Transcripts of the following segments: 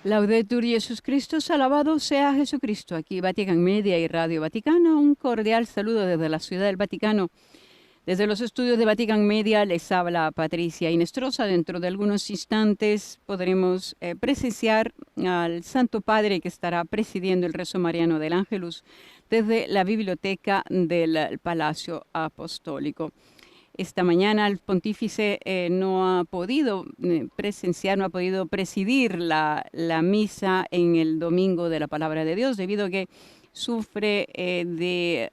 Laudetur Jesus Christus, alabado sea Jesucristo. Aquí Vatican Media y Radio Vaticano. Un cordial saludo desde la Ciudad del Vaticano. Desde los estudios de Vatican Media les habla Patricia Inestrosa. Dentro de algunos instantes podremos presenciar al Santo Padre que estará presidiendo el rezo mariano del Ángelus desde la biblioteca del Palacio Apostólico. Esta mañana el pontífice no ha podido presenciar, no ha podido presidir la misa en el Domingo de la Palabra de Dios, debido a que sufre de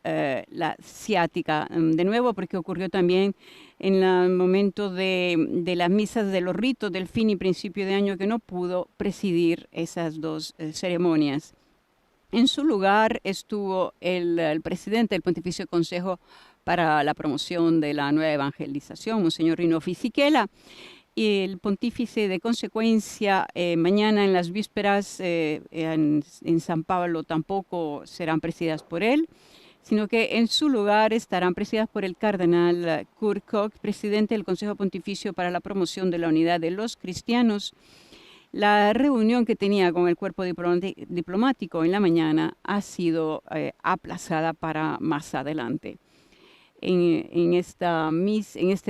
la ciática. De nuevo, porque ocurrió también en el momento de las misas de los ritos del fin y principio de año, que no pudo presidir esas dos ceremonias. En su lugar estuvo el presidente del Pontificio Consejo para la Promoción de la Nueva Evangelización, Monseñor Rino Fisichella, y el pontífice de consecuencia mañana en las vísperas en San Pablo tampoco serán presididas por él, sino que en su lugar estarán presididas por el cardenal Kurt Koch, presidente del Consejo Pontificio para la Promoción de la Unidad de los Cristianos. La reunión que tenía con el cuerpo diplomático en la mañana ha sido aplazada para más adelante. En este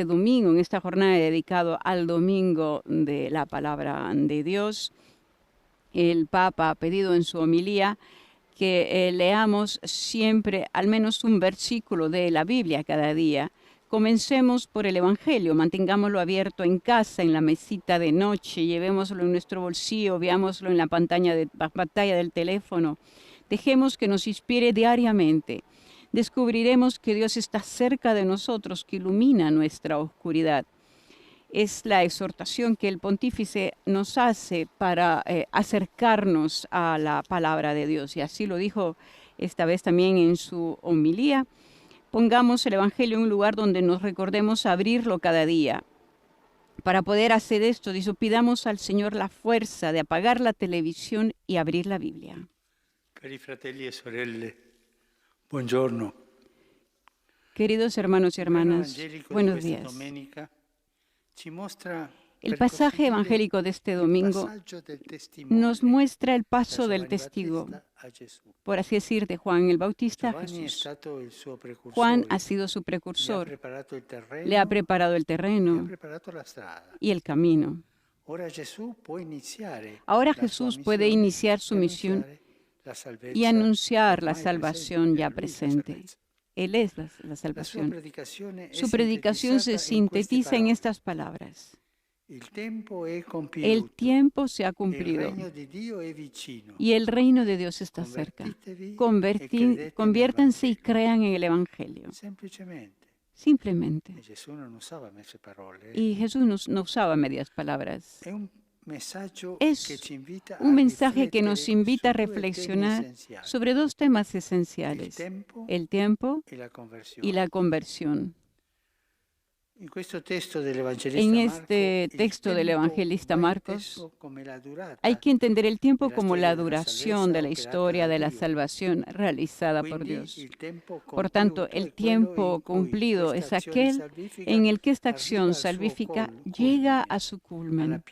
domingo, en esta jornada dedicada al Domingo de la Palabra de Dios, el Papa ha pedido en su homilía que leamos siempre al menos un versículo de la Biblia cada día. Comencemos por el Evangelio, mantengámoslo abierto en casa, en la mesita de noche, llevémoslo en nuestro bolsillo, veámoslo en la pantalla del teléfono. Dejemos que nos inspire diariamente. Descubriremos que Dios está cerca de nosotros, que ilumina nuestra oscuridad. Es la exhortación que el pontífice nos hace para acercarnos a la palabra de Dios. Y así lo dijo esta vez también en su homilía. Pongamos el Evangelio en un lugar donde nos recordemos abrirlo cada día. Para poder hacer esto, dice, pidamos al Señor la fuerza de apagar la televisión y abrir la Biblia. Cari fratelli e sorelle, buongiorno. Queridos hermanos y hermanas, buenos días. El pasaje evangélico de este domingo nos muestra el paso del testigo, por así decir, de Juan el Bautista a Jesús. Juan ha sido su precursor, le ha preparado el terreno y el camino. Ahora Jesús puede iniciar su misión y anunciar la salvación ya presente. Él es la salvación. Su predicación se sintetiza en estas palabras. El tiempo se ha cumplido y el reino de Dios está cerca. Conviértanse y crean en el Evangelio. Simplemente. Y Jesús no usaba medias palabras. Es un mensaje que nos invita a reflexionar sobre dos temas esenciales: el tiempo y la conversión. En este texto del evangelista Marcos hay que entender el tiempo como la duración de la historia de la salvación realizada por Dios. Por tanto, el tiempo cumplido es aquel en el que esta acción salvífica llega a su culmen,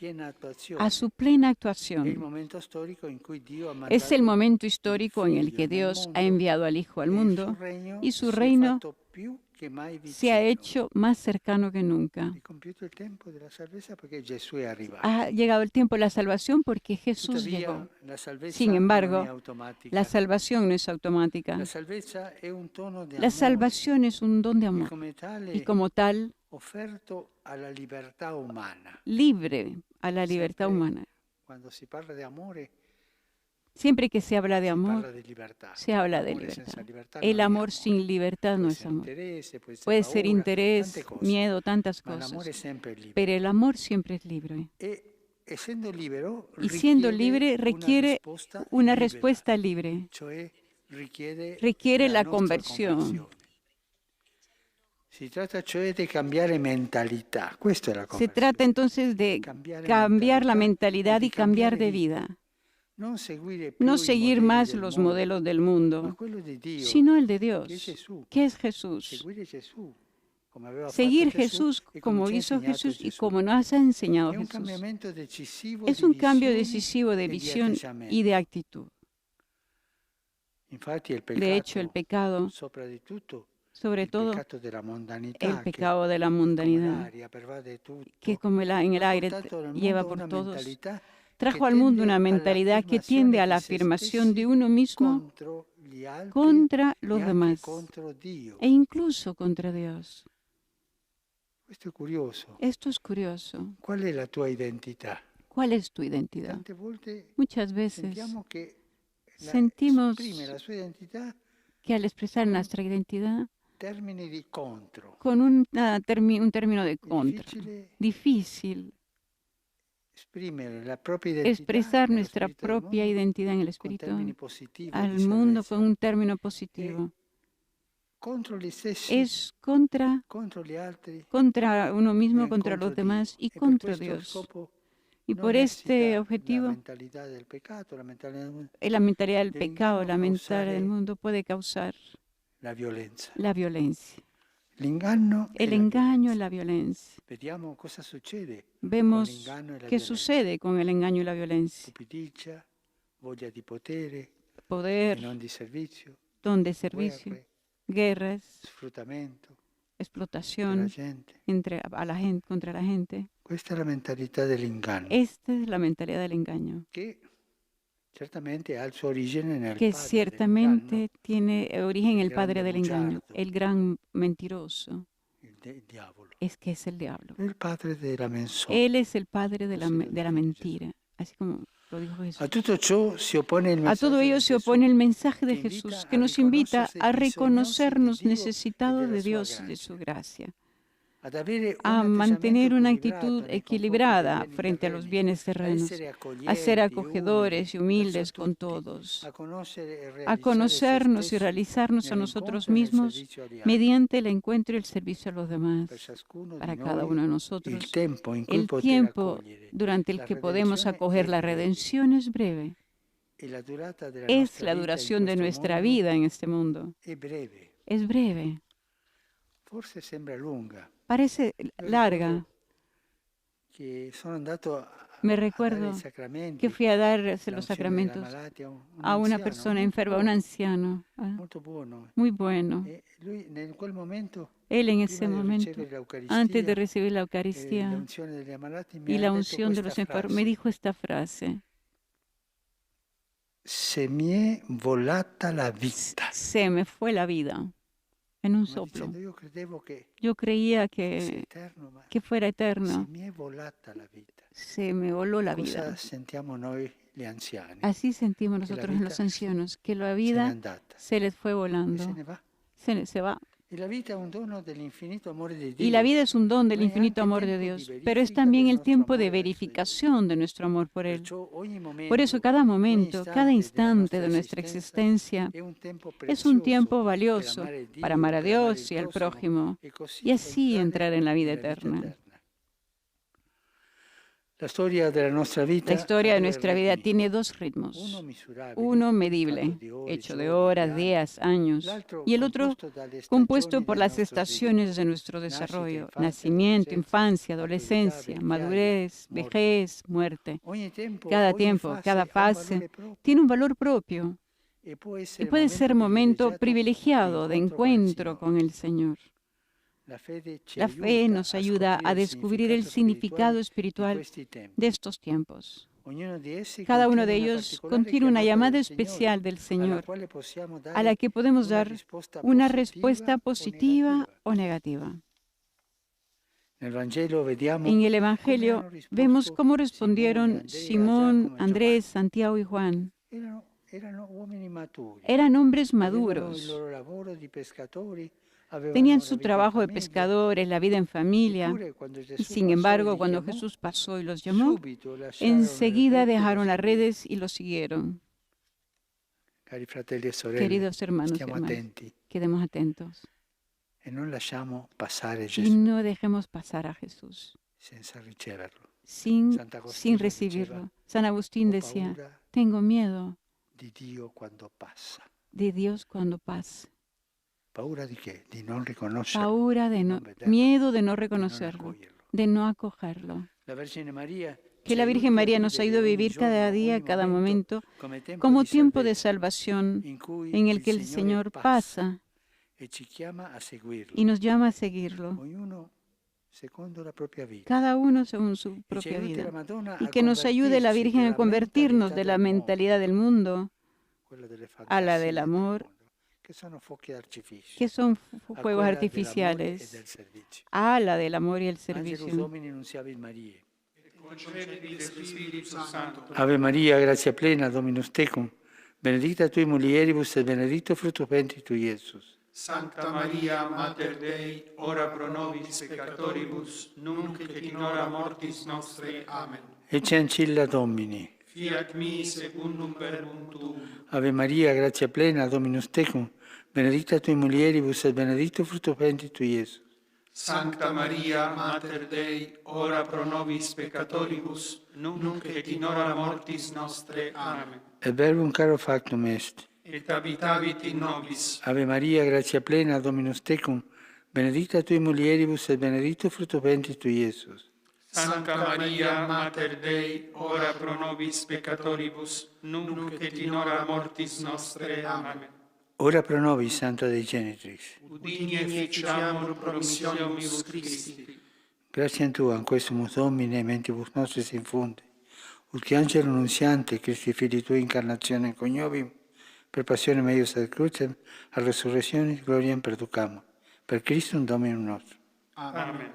a su plena actuación. Es el momento histórico en el que Dios ha enviado al Hijo al mundo y su reino se ha hecho más cercano que nunca. Ha llegado el tiempo de la salvación porque Jesús llegó. Sin embargo, la salvación no es automática. La salvación es un don de amor y como tal, libre a la libertad humana. Siempre que se habla de amor, se habla de libertad. El amor sin libertad no es amor. Puede ser interés, miedo, tantas cosas. Pero el amor siempre es libre. Y siendo libre requiere una respuesta libre. Requiere la conversión. Se trata entonces de cambiar la mentalidad y cambiar de vida. No seguir más los modelos del mundo, sino el de Dios. ¿Qué es Jesús? seguir Jesús como hizo Jesús y como nos ha enseñado Jesús. Es un cambio decisivo de visión y de actitud. De hecho, el pecado, sobre todo el pecado de la mundanidad, que como en el aire lleva por todos, trajo al mundo una mentalidad que tiende a la afirmación de uno mismo contra los demás e incluso contra Dios. Esto es curioso. ¿Cuál es la tua identidad? ¿Cuál es tu identidad? Muchas veces sentimos que al expresar nuestra identidad con un término de contra, difícil expresar nuestra propia identidad en el espíritu al mundo con un término positivo. Es contra uno mismo, contra los demás y contra Dios. Y por este objetivo, la mentalidad del pecado, la mentalidad del mundo puede causar la violencia. El engaño y la violencia. Vemos qué sucede con el engaño y la violencia. Poder, don de servicio, guerras, explotación contra la gente. Esta es la mentalidad del engaño. Esta es la mentalidad del engaño. Que ciertamente ha su origen en el que ciertamente tiene origen en el padre del engaño, el gran mentiroso. Es que es el diablo. El padre de la menzogna. Él es el padre de la mentira, así como lo dijo Jesús. A todo ello se opone el mensaje de Jesús, que nos invita a reconocernos necesitados de Dios y de su gracia, a mantener una actitud equilibrada frente a los bienes terrenos, a ser acogedores y humildes con todos, a conocernos y realizarnos a nosotros mismos mediante el encuentro y el servicio a los demás. Para cada uno de nosotros, el tiempo durante el que podemos acoger la redención es breve. Es la duración de nuestra vida en este mundo. Es breve. Parece larga. Me recuerdo que fui a darse los sacramentos a una persona enferma, a un anciano, muy bueno. Él en ese momento, antes de recibir la Eucaristía y la unción de los enfermos, me dijo esta frase. Se me è volata la vita. Se me fue la vida. En un soplo. Yo creía que fuera eterno. Se me voló la vida. Así sentimos nosotros los ancianos, que la vida se les fue volando. Se va. Y la vida es un don del infinito amor de Dios, pero es también el tiempo de verificación de nuestro amor por Él. Por eso cada momento, cada instante de nuestra existencia es un tiempo valioso para amar a Dios y al prójimo y así entrar en la vida eterna. La historia de nuestra vida tiene dos ritmos. Uno medible, hecho de horas, días, años, y el otro compuesto por las estaciones de nuestro desarrollo: nacimiento, infancia, adolescencia, madurez, vejez, muerte. Cada tiempo, cada fase tiene un valor propio y puede ser momento privilegiado de encuentro con el Señor. La fe nos ayuda a descubrir el significado espiritual de estos tiempos. Cada uno de ellos contiene una llamada especial del Señor a la que podemos dar una respuesta positiva o negativa. En el Evangelio vemos cómo respondieron Simón, Andrés, Santiago y Juan. Eran hombres maduros. Tenían su trabajo de pescadores, la vida en familia, y sin embargo, cuando Jesús pasó y los llamó, enseguida dejaron las redes y los siguieron. Queridos hermanos y hermanas, quedemos atentos y no dejemos pasar a Jesús sin recibirlo. San Agustín decía, tengo miedo de Dios cuando pase. Paura di che? Di non riconoscerlo, Paura di de non no, vederlo, miedo de no di non reconocerlo, accoglierlo. de no acogerlo. La Vergine María Que ci la Virgen aiuti a María nos ayude a vivere ogni vivir cada giorno, día, ogni cada momento, como tiempo de salvezza, salvación in cui en el il que el Signore Señor passa pasa e ci chiama a seguirlo, y nos llama a seguirlo, ognuno secondo la propria vita. cada uno según su E ci propia aiuti la vida. Madonna Y a que nos ayude la convertirci Virgen a dalla convertirnos mentalità de la del mondo, mentalidad del mundo quella delle a la del fantasie del amor, mondo, che sono fuochi d'artificio, que son a fuegos quella dell'amore e del artificiales, servizio. a la del amor y el Angelus servicio. Domini nunciavit Mariae. Concepit Spiritus Sancto. Ave Maria, gratia plena, Dominus tecum, benedicta tui mulieribus et benedictus fructus ventris tui, Iesus. Sancta Maria, Mater Dei, ora pro nobis peccatoribus, nunc et in hora mortis nostre. Amen. Ecce ancilla Domini. Fiat mi secundum verbum tuum. Ave Maria, gratia plena, Dominus tecum, benedicta tui mulieribus et benedictus fructus ventris tui, Iesus. Sancta Maria, Mater Dei, ora pro nobis peccatoribus, nunc et in hora mortis nostre. Amen. Et verbum caro factum est. Et habitavit in nobis. Ave Maria, gratia plena, Dominus tecum, benedicta tui mulieribus et benedictus fructus ventris tui, Iesus. Sancta Maria, Mater Dei, ora pro nobis peccatoribus, nunc et in hora mortis nostre. Amen. Ora pro nobis, Santa Dei Genitrix. Udini e ficiamur promissionibus Christi. Gratiam Tua, in questumus Domine, mentibus nostris infunde, ut che angelo nunziante, Christi Fili Tui, incarnazione coniovium, per passione meius ad crucem, a resurrezione, gloriam perducamur. Per Christum Dominum nostrum. Amen.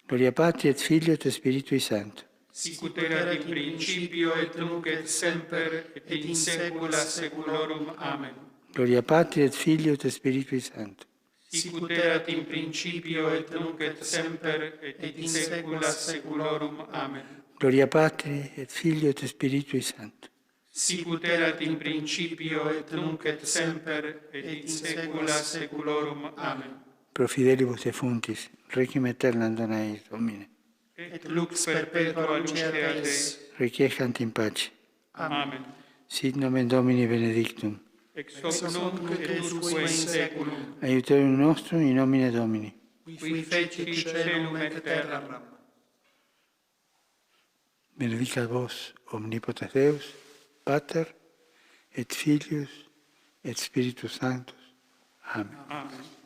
Gloria Patri et Filio et Spiritui Sancto. Sicut erat in principio et nunc et semper et in saecula saeculorum. Amen. Gloria Patri et Filio et Spiritui Sancto. Sicut erat in principio et nunc et semper et in saecula saeculorum. Amen. Gloria Patri et Filio et Spiritui Sancto. Sicut erat in principio et nunc et semper et in saecula saeculorum. Amen. Pro fidelibus defuntis, requiem aeternam dona eis, Domine. Et lux perpetua lucere eis. Requiescant in pace. Amen. Sit nomen Domini benedictum. Ex hoc nunc et usque in saeculum. Aiutorium nostrum in nomine Domini. Qui fecit caelum et terram. Benedicat vos, omnipotens Deus, Pater, et Filius, et Spiritus Sanctus. Amen. Amen.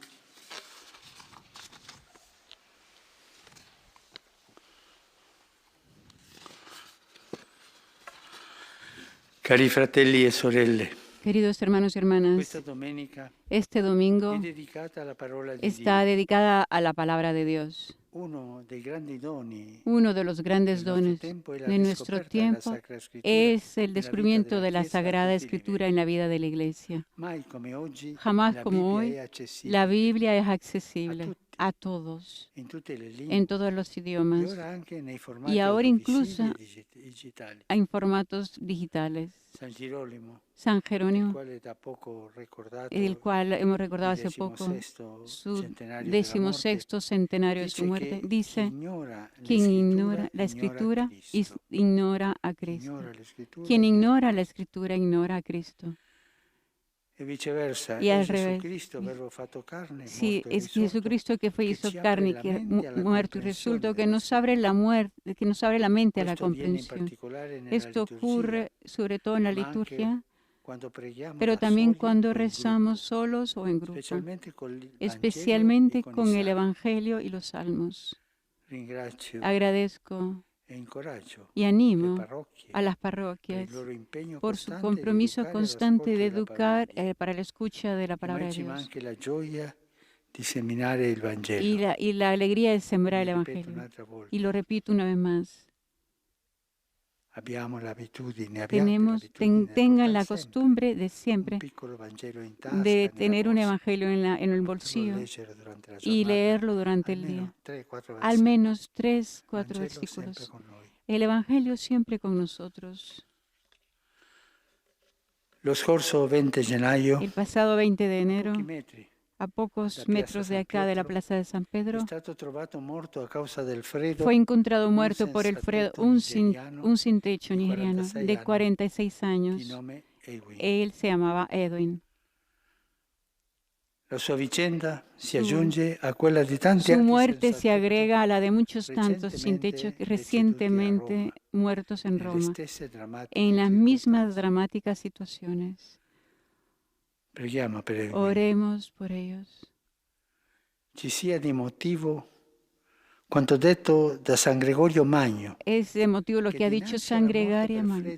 Cari fratelli e sorelle, Queridos hermanos y hermanas, questa domenica este domingo è dedicata alla parola di está Dio, dedicada a la palabra de Dios. uno dei grandi doni Uno de los grandes del nostro dones tempo è la de nuestro riscoperta della tiempo Sacra Scrittura es el nella vita descubrimiento della de la Chiesa a Sagrada tutti i Escritura livelli. en la vida de la Iglesia. Mai come oggi Jamás la como Bibbia hoy, è accessibile la Biblia es a accesible tutti, a todos, in tutte le en lingue, todos los e idiomas ora anche nei y formati ahora audiovisivi incluso e digitali. en formatos digitales. San Girolamo, San il Jerónimo, quale da poco ricordato el cual hemos recordado il hace poco 16° su centenario della morte, 16º centenario de su dice muerte, che chi dice, ignora quien ignora l'escritura la Escritura Cristo. ignora a Chi Cristo. ignora l'escritura Quien ignora ignora la Escritura ignora a Cristo. e viceversa, Y è al Gesù revés. Cristo, verbo fatto carne, Sí, morto e es risorto, Jesucristo que fue che hizo ci carne, apre la que mente alla muerto y comprensione resuelto, que della nos abre la muerte, que nos abre la mente a la Questo avviene in comprensión. particolare nella Esto liturgia, ocurre sobre todo en la ma anche liturgia, quando preghiamo pero da también soli cuando o in rezamos gruppo, solos o en grupo, specialmente con il Vangelo e especialmente con i con el salmi. Evangelio y los salmos. Ringrazio Agradezco e incoraggio y le animo parrocchie a las per parroquias il loro impegno por su costante di compromiso educare constante de all'ascolto della parola educar di Dio. para la escucha de la E palabra mai de ci Dios manca la gioia di seminare il Vangelo. y la alegría de sembrar el Lo ripeto Evangelio. un'altra volta. Y lo repito una vez más. Abbiamo l'abitudine, abbiate Tengan l'abitudine di la portare sempre costumbre de un siempre piccolo Vangelo in tasca, de nella tener un borsa, evangelio en el poterlo bolsillo leggere durante la y giornata, leerlo durante el almeno día. 3-4 Al versetti. menos 3, 4 Vangelo sempre versículos. con noi. El evangelio siempre con nosotros. Lo scorso 20 gennaio, El pasado 20 de a enero, pochi metri, a pocos da Piazza metros de San acá de la Pietro, Plaza de San è Pedro, stato trovato morto a causa del freddo fue encontrado un muerto por el senza frío tetto un nigeriano sin techo di nigeriano 46 de anni 46 di años. nome Edwin. Él se llamaba Edwin. La sua vicenda si aggiunge a quella di tanti Su altri muerte senza se tetto agrega a la de muchos tantos sin techo recientemente muertos en nelle Roma, stesse drammatiche en las mismas circostanze. dramáticas situaciones. Preghiamo per lui. Oremos por ellos. Ci sia di motivo quanto detto da San Gregorio Magno, Es de motivo lo que ha dicho San Gregorio Magno.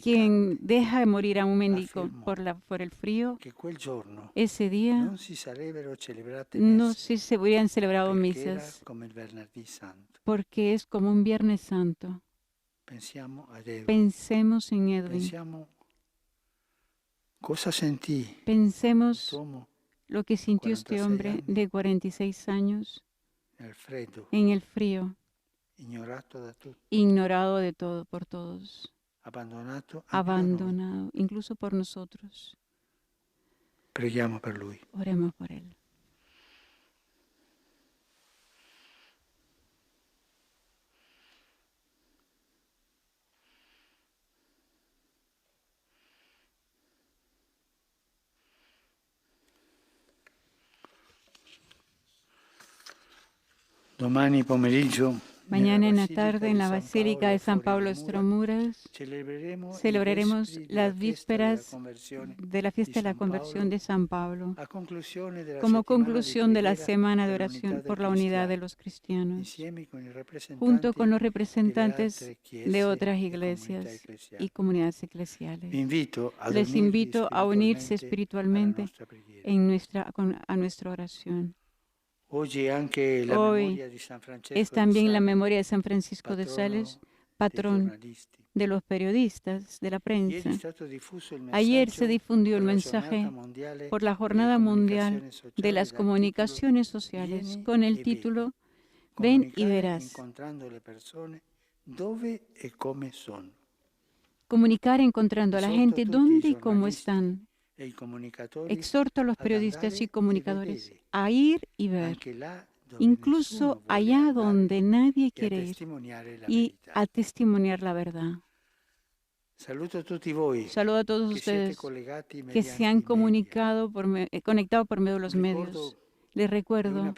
Quien deja de morir a un mendigo por el frío, che quel giorno ese día non si sarebbero celebrate no messe, se hubieran celebrado perché era misas, come il venerdì santo. porque es como un Viernes Santo. Pensiamo ad Edwin. Pensemos en Edwin. Pensiamo cosa sentì Pensemos quest'uomo lo que sintió 46 este hombre anni, de 46 años nel freddo, en el frío, ignorato da tutti, ignorado de todo por todos, abbandonato anche da noi. abandonado, incluso por nosotros. Preghiamo per lui. Oremos por él. Domani pomeriggio, Mañana en la tarde, en la Basílica de San Pablo Extramuras, celebraremos las vísperas de la fiesta de la conversión de San Pablo, como conclusión de la semana de oración por la unidad de los cristianos, junto con los representantes de otras iglesias y comunidades eclesiales. Les invito a unirse espiritualmente a nuestra oración. Hoy es también la memoria de San Francisco de Sales, patrón de los periodistas, de la prensa. Ayer se difundió el mensaje por la Jornada Mundial de las Comunicaciones Sociales con el título Ven y verás. Comunicar encontrando a la gente dónde y cómo están. Exhorto a los periodistas y comunicadores a ir y ver, incluso allá donde nadie quiere ir, y a testimoniar la verdad. Saludo a todos ustedes que se han conectado por medio de los medios. Les recuerdo,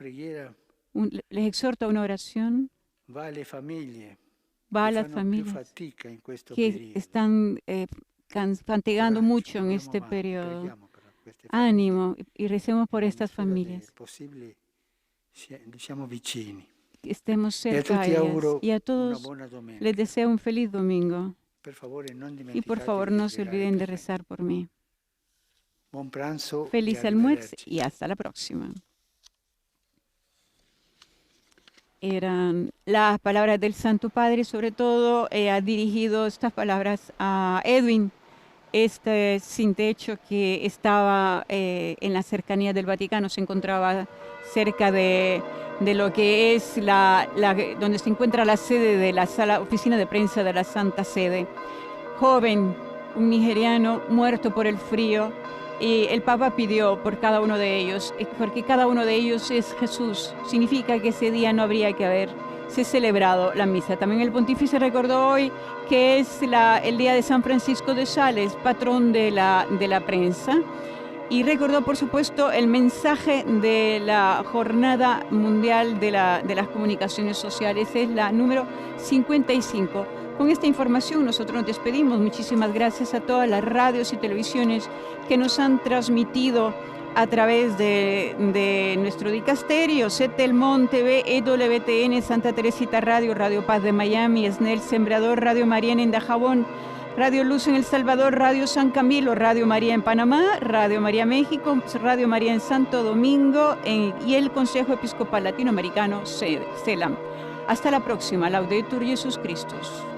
les exhorto a una oración. Va a las familias que están fatigando mucho en este periodo. Ánimo y recemos por estas familias. Estemos cerca de ellas. Y a todos les deseo un feliz domingo. Y por favor no se olviden de rezar por mí. Feliz almuerzo y hasta la próxima. Eran las palabras del Santo Padre, sobre todo ha dirigido estas palabras a Edwin, sin techo que estaba en la cercanía del Vaticano, se encontraba cerca de lo que es donde se encuentra la sede de la oficina de prensa de la Santa Sede. Joven, un nigeriano muerto por el frío, y el Papa pidió por cada uno de ellos, porque cada uno de ellos es Jesús. Significa que ese día no habría que haberse celebrado la misa. También el pontífice recordó hoy que es el día de San Francisco de Sales, patrón de la prensa. Y recordó, por supuesto, el mensaje de la Jornada Mundial de las Comunicaciones Sociales. Es la número 55. Con esta información nosotros nos despedimos. Muchísimas gracias a todas las radios y televisiones que nos han transmitido a través de nuestro dicasterio, Telmón TV, EWTN, Santa Teresita Radio, Radio Paz de Miami, SNEL Sembrador, Radio María en Dajabón, Radio Luz en El Salvador, Radio San Camilo, Radio María en Panamá, Radio María México, Radio María en Santo Domingo y el Consejo Episcopal Latinoamericano, CELAM. Hasta la próxima. Laudetur Jesus Christus.